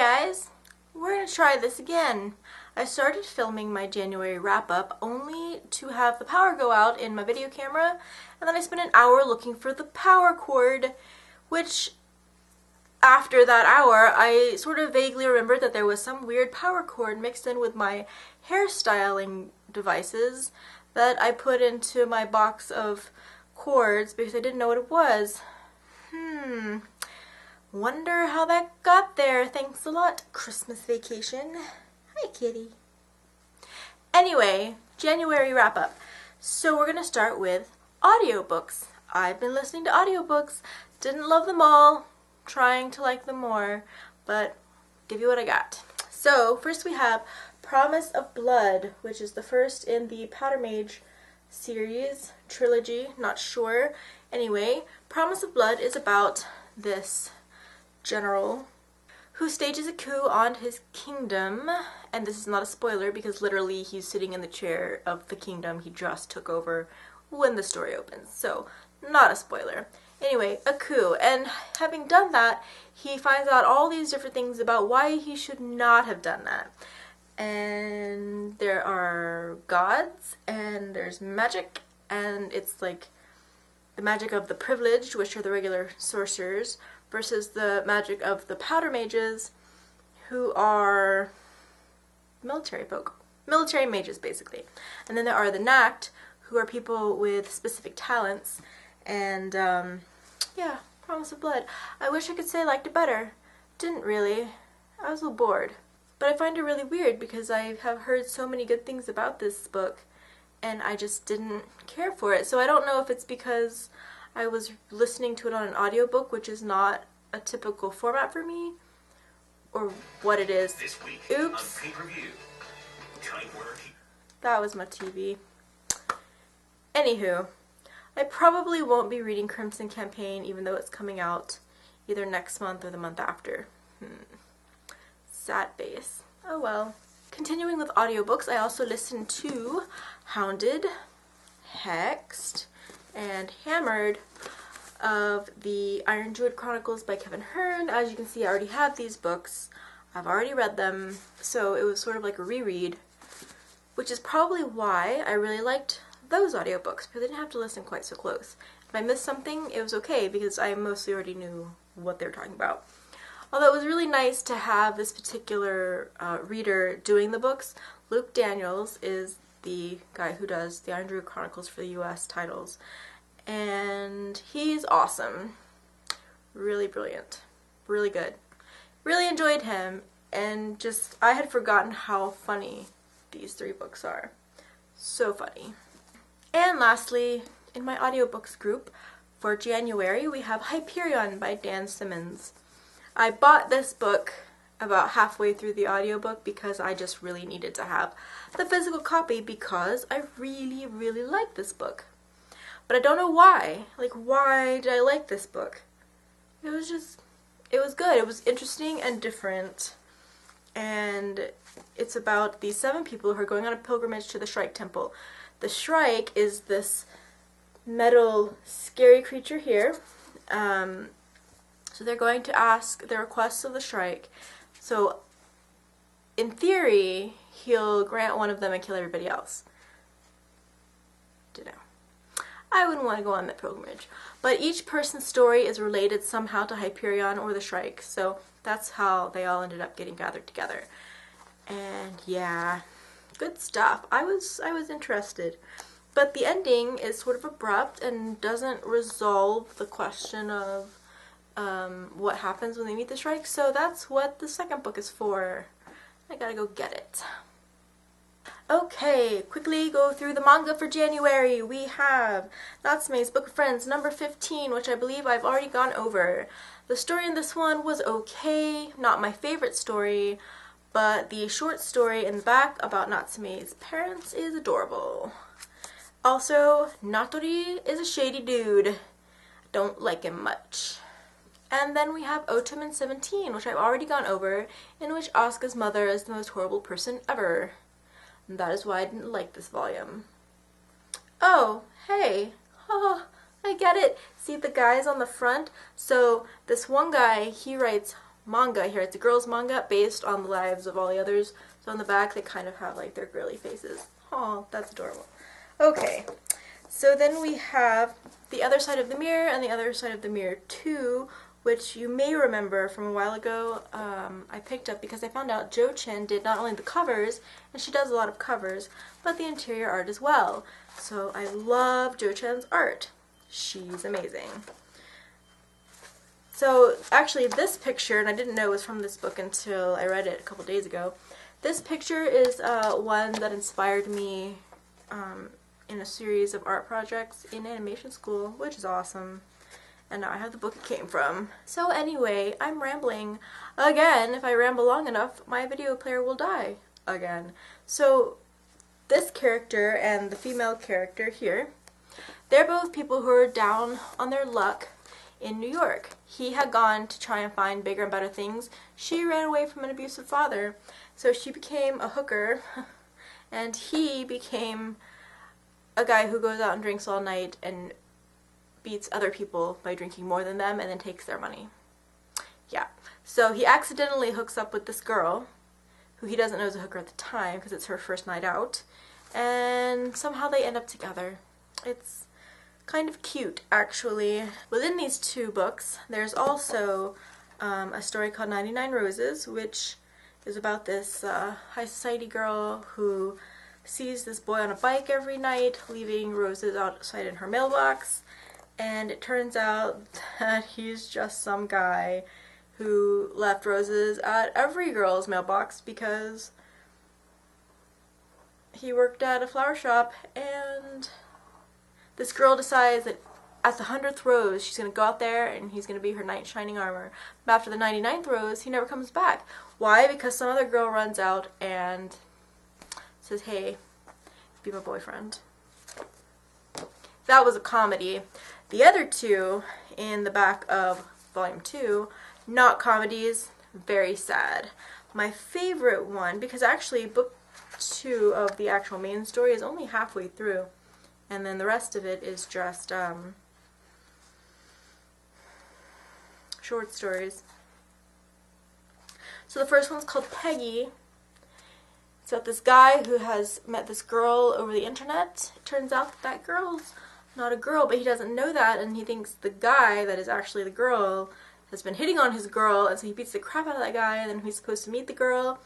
guys, we're gonna try this again. I started filming my January wrap-up only to have the power go out in my video camera, and then I spent an hour looking for the power cord, which after that hour I sort of vaguely remembered that there was some weird power cord mixed in with my hairstyling devices that I put into my box of cords because I didn't know what it was. Wonder how that got there. Thanks a lot, Christmas vacation. Hi, kitty. Anyway, January wrap-up. So we're gonna start with audiobooks. I've been listening to audiobooks. Didn't love them all. Trying to like them more, but give you what I got. So first we have Promise of Blood, which is the first in the Powder Mage series, trilogy, not sure. Anyway, Promise of Blood is about this general who stages a coup on his kingdom, and this is not a spoiler because literally he's sitting in the chair of the kingdom he just took over when the story opens, so not a spoiler. Anyway, a coup, and having done that, he finds out all these different things about why he should not have done that. And there are gods, and there's magic, and it's like the magic of the privileged, which are the regular sorcerers, versus the magic of the powder mages, who are military folk. Military mages, basically. And then there are the Nacht, who are people with specific talents, and yeah, Promise of Blood. I wish I could say I liked it better. Didn't really. I was a little bored. But I find it really weird because I have heard so many good things about this book and I just didn't care for it. So I don't know if it's because I was listening to it on an audiobook, which is not a typical format for me, or what it is. This week, oops. on pay-per-view. That was my TV. Anywho, I probably won't be reading Crimson Campaign even though it's coming out either next month or the month after. Sad face. Oh well. Continuing with audiobooks, I also listened to Hounded, Hexed, and Hammered of the Iron Druid Chronicles by Kevin Hearn. As you can see, I already have these books. I've already read them, so it was sort of like a reread, which is probably why I really liked those audiobooks, because I didn't have to listen quite so close. If I missed something, it was okay, because I mostly already knew what they were talking about. Although it was really nice to have this particular reader doing the books. Luke Daniels is the guy who does the Iron Druid Chronicles for the US titles, and he's awesome. Really brilliant. Really good. Really enjoyed him, and just, I had forgotten how funny these three books are. So funny. And lastly, in my audiobooks group for January, we have Hyperion by Dan Simmons. I bought this book about halfway through the audiobook because I just really needed to have the physical copy because I really, really like this book. But I don't know why. Like, why did I like this book? It was good. It was interesting and different. And it's about these 7 people who are going on a pilgrimage to the Shrike Temple. The Shrike is this metal, scary creature here. So they're going to ask the requests of the Shrike. So, in theory, he'll grant one of them and kill everybody else. Dunno. I wouldn't want to go on that pilgrimage. But each person's story is related somehow to Hyperion or the Shrike, so that's how they all ended up getting gathered together. And yeah, good stuff. I was interested. But the ending is sort of abrupt and doesn't resolve the question of what happens when they meet the Shrike, so that's what the second book is for. I gotta go get it. Okay, quickly go through the manga for January. We have Natsume's Book of Friends number 15, which I believe I've already gone over. The story in this one was okay, not my favorite story, but the short story in the back about Natsume's parents is adorable. Also, Natori is a shady dude. Don't like him much. And then we have Otomen 17, which I've already gone over, in which Asuka's mother is the most horrible person ever. And that is why I didn't like this volume. Oh, hey. Oh, I get it. See the guys on the front? So this one guy, he writes manga here. It's a girls manga based on the lives of all the others. So on the back they kind of have like their girly faces. Oh, that's adorable. Okay, so then we have The Other Side of the Mirror and The Other Side of the Mirror 2, which you may remember from a while ago. I picked up because I found out Jo Chin did not only the covers, and she does a lot of covers, but the interior art as well. So I love Jo Chin's art. She's amazing. So actually this picture, and I didn't know it was from this book until I read it a couple days ago, this picture is one that inspired me in a series of art projects in animation school, which is awesome. And now I have the book it came from. So anyway, I'm rambling again. If I ramble long enough, my video player will die again. So this character and the female character here, they're both people who are down on their luck in New York. He had gone to try and find bigger and better things. She ran away from an abusive father. So she became a hooker, and he became a guy who goes out and drinks all night and beats other people by drinking more than them and then takes their money. Yeah. So he accidentally hooks up with this girl, who he doesn't know is a hooker at the time because it's her first night out, and somehow they end up together. It's kind of cute, actually. Within these two books, there's also a story called 99 Roses, which is about this high society girl who sees this boy on a bike every night leaving roses outside in her mailbox, and it turns out that he's just some guy who left roses at every girl's mailbox because he worked at a flower shop, and this girl decides that at the 100th rose she's going to go out there and he's going to be her knight in shining armor. But after the 99th rose, he never comes back. Why? Because some other girl runs out and says, hey, be my boyfriend. That was a comedy. The other two in the back of volume 2, not comedies, very sad. My favorite one, because actually book 2 of the actual main story is only halfway through, and then the rest of it is just short stories. So the first one's called Peggy. It's about this guy who has met this girl over the internet. It turns out that that girl's not a girl, but he doesn't know that, and he thinks the guy that is actually the girl has been hitting on his girl, and so he beats the crap out of that guy, and then he's supposed to meet the girl.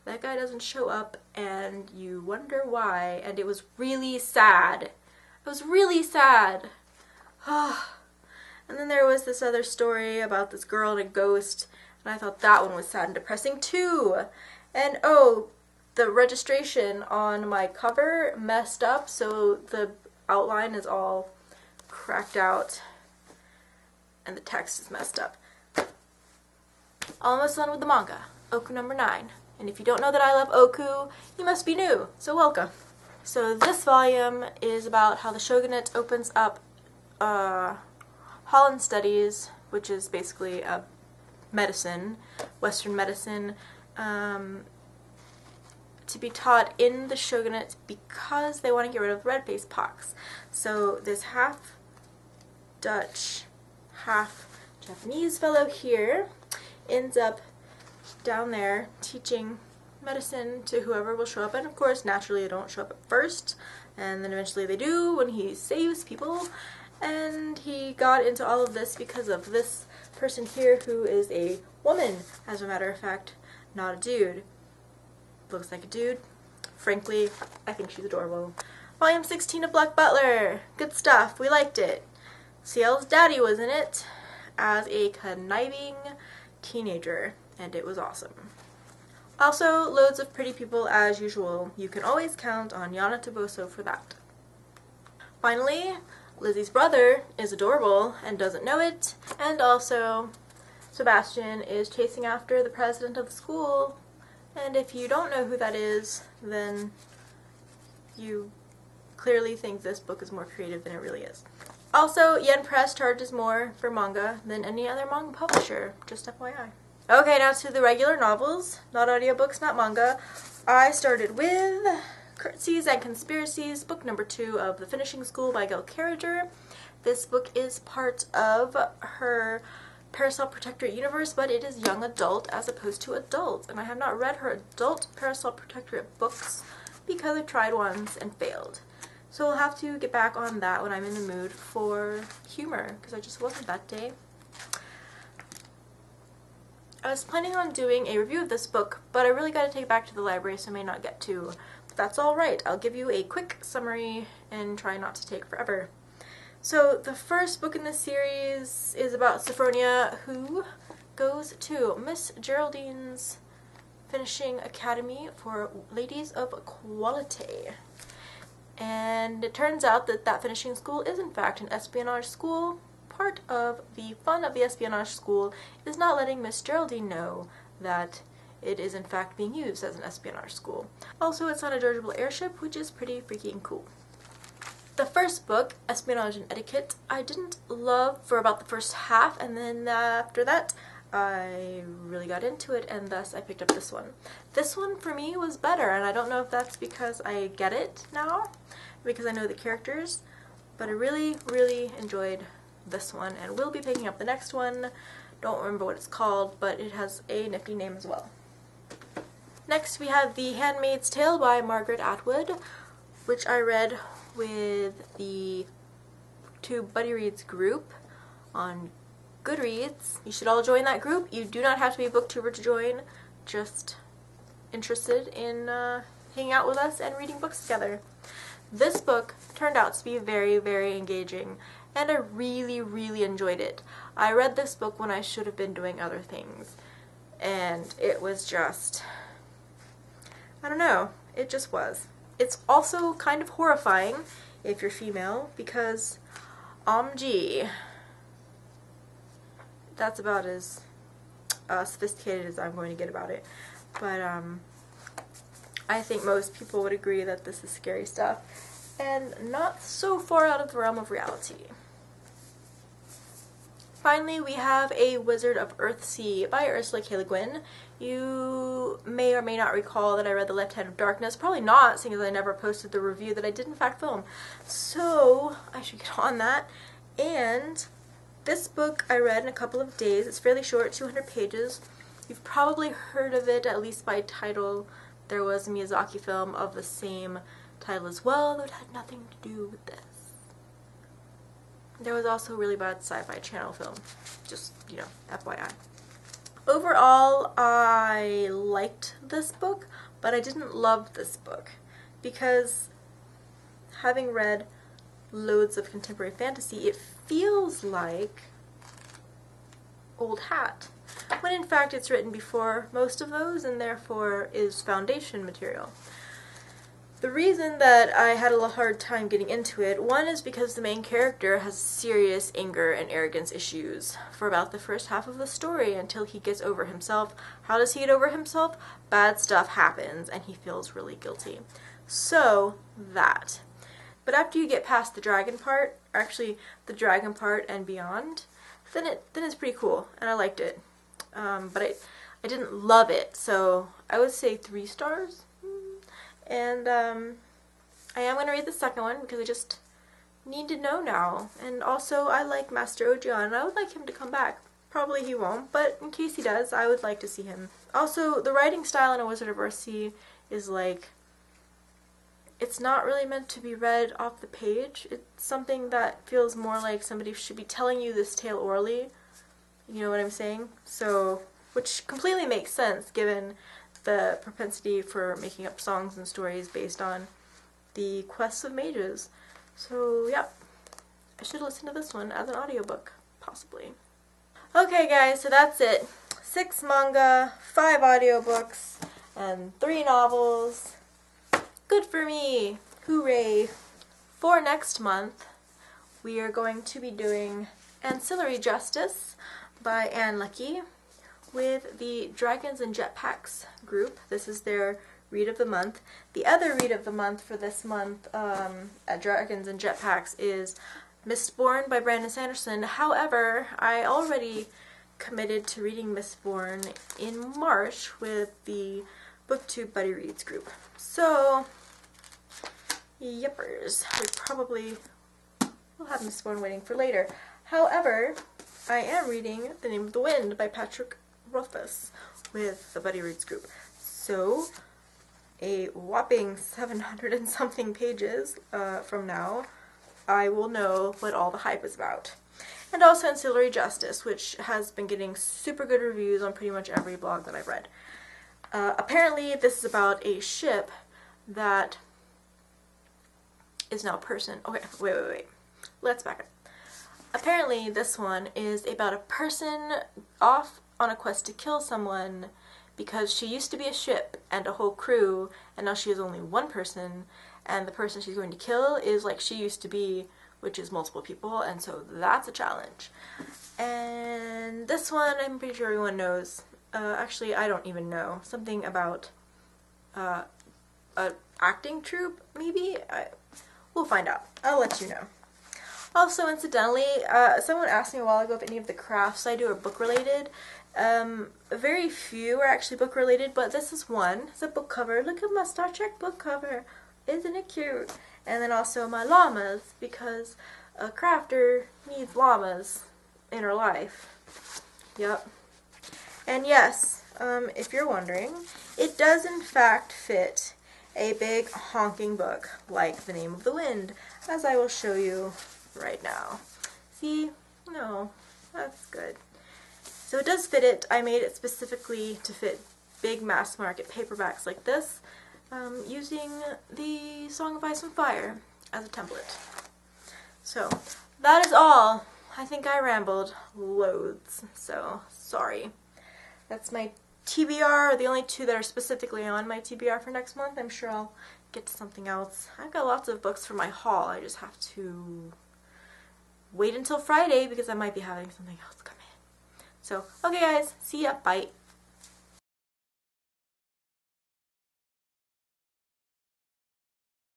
That guy doesn't show up, and you wonder why, and it was really sad. It was really sad. And then there was this other story about this girl and a ghost, and I thought that one was sad and depressing too. And oh, the registration on my cover messed up, so the outline is all cracked out and the text is messed up. Almost done with the manga, Oku number 9. And if you don't know that I love Oku, you must be new, so welcome. So this volume is about how the shogunate opens up Holland Studies, which is basically a medicine, Western medicine, to be taught in the shogunate because they want to get rid of red-faced pox. So this half Dutch, half Japanese fellow here ends up down there teaching medicine to whoever will show up, and of course naturally they don't show up at first, and then eventually they do when he saves people. And he got into all of this because of this person here who is a woman, as a matter of fact, not a dude. Looks like a dude. Frankly, I think she's adorable. Volume 16 of Black Butler. Good stuff. We liked it. Ciel's daddy was in it as a conniving teenager, and it was awesome. Also, loads of pretty people as usual. You can always count on Yana Toboso for that. Finally, Lizzie's brother is adorable and doesn't know it, and also Sebastian is chasing after the president of the school, and if you don't know who that is, then you clearly think this book is more creative than it really is. Also, Yen Press charges more for manga than any other manga publisher, just FYI. Okay, now to the regular novels, not audiobooks, not manga. I started with Curtsies and Conspiracies, book number 2 of The Finishing School by Gail Carriger. This book is part of her Parasol Protectorate universe, but it is young adult as opposed to adult, and I have not read her adult Parasol Protectorate books because I tried once and failed. So we'll have to get back on that when I'm in the mood for humor, because I just wasn't that day. I was planning on doing a review of this book, but I really got to take it back to the library, so I may not get to. But that's alright. I'll give you a quick summary and try not to take forever. So the first book in this series is about Sophronia, who goes to Miss Geraldine's finishing academy for ladies of quality. And it turns out that that finishing school is in fact an espionage school. Part of the fun of the espionage school is not letting Miss Geraldine know that it is in fact being used as an espionage school. Also, it's on a dirigible airship, which is pretty freaking cool. The first book, Espionage and Etiquette, I didn't love for about the first half, and then after that I really got into it, and thus I picked up this one. This one for me was better, and I don't know if that's because I get it now, because I know the characters, but I really, really enjoyed this one, and will be picking up the next one. Don't remember what it's called, but it has a nifty name as well. Next we have The Handmaid's Tale by Margaret Atwood, which I read with the Tube Buddy Reads group on Goodreads. You should all join that group. You do not have to be a booktuber to join, just interested in hanging out with us and reading books together. This book turned out to be very, very engaging, and I really, really enjoyed it. I read this book when I should have been doing other things, and it was just, I don't know, it just was. It's also kind of horrifying if you're female, because OMG, that's about as sophisticated as I'm going to get about it. But I think most people would agree that this is scary stuff and not so far out of the realm of reality. Finally, we have A Wizard of Earthsea by Ursula K. Le Guin. You may or may not recall that I read The Left Hand of Darkness. Probably not, seeing as I never posted the review that I did in fact film. So I should get on that. And this book I read in a couple of days. It's fairly short, 200 pages. You've probably heard of it, at least by title. There was a Miyazaki film of the same title as well, though it had nothing to do with this. There was also a really bad Sci-Fi Channel film. Just, you know, FYI. Overall, I liked this book, but I didn't love this book, because having read loads of contemporary fantasy, it feels like old hat, when in fact it's written before most of those and therefore is foundation material. The reason that I had a hard time getting into it, one is because the main character has serious anger and arrogance issues for about the first half of the story until he gets over himself. How does he get over himself? Bad stuff happens and he feels really guilty. So, that. But after you get past the dragon part, or actually the dragon part and beyond, then it's pretty cool and I liked it. But I didn't love it, so I would say 3 stars. And I am going to read the second one because I just need to know now. And also, I like Master Ojian, and I would like him to come back. Probably he won't, but in case he does, I would like to see him. Also, the writing style in A Wizard of Earthsea is like, it's not really meant to be read off the page. It's something that feels more like somebody should be telling you this tale orally. You know what I'm saying? So, which completely makes sense given the propensity for making up songs and stories based on the quests of mages. So, yeah. I should listen to this one as an audiobook, possibly. Okay guys, so that's it. 6 manga, 5 audiobooks, and 3 novels. Good for me! Hooray! For next month, we are going to be doing Ancillary Justice by Anne Leckie with the Dragons and Jetpacks group. This is their read of the month. The other read of the month for this month at Dragons and Jetpacks is Mistborn by Brandon Sanderson. However, I already committed to reading Mistborn in March with the BookTube Buddy Reads group. So, yippers. We probably will have Mistborn waiting for later. However, I am reading The Name of the Wind by Patrick Rothfuss with the Buddy Reads group. So, a whopping 700 and something pages from now, I will know what all the hype is about. And also Ancillary Justice, which has been getting super good reviews on pretty much every blog that I've read. Apparently this is about a ship that is now a person. Okay, wait. Let's back up. Apparently this one is about a person off on a quest to kill someone because she used to be a ship and a whole crew, and now she is only one person, and the person she's going to kill is like she used to be, which is multiple people, and so that's a challenge. And this one, I'm pretty sure everyone knows. Actually, I don't even know. Something about an acting troupe, maybe? We'll find out. I'll let you know. Also, incidentally, someone asked me a while ago if any of the crafts I do are book-related. Very few are actually book-related, but this is one. It's a book cover. Look at my Star Trek book cover. Isn't it cute? And then also my llamas, because a crafter needs llamas in her life. Yep. And yes, if you're wondering, it does in fact fit a big honking book like The Name of the Wind, as I will show you right now. See? No, that's good. So it does fit it. I made it specifically to fit big mass market paperbacks like this, using the Song of Ice and Fire as a template. So that is all. I think I rambled loads, so sorry. That's my TBR, the only two that are specifically on my TBR for next month. I'm sure I'll get to something else. I've got lots of books for my haul. I just have to wait until Friday because I might be having something else come in. So, okay guys, see ya, bye.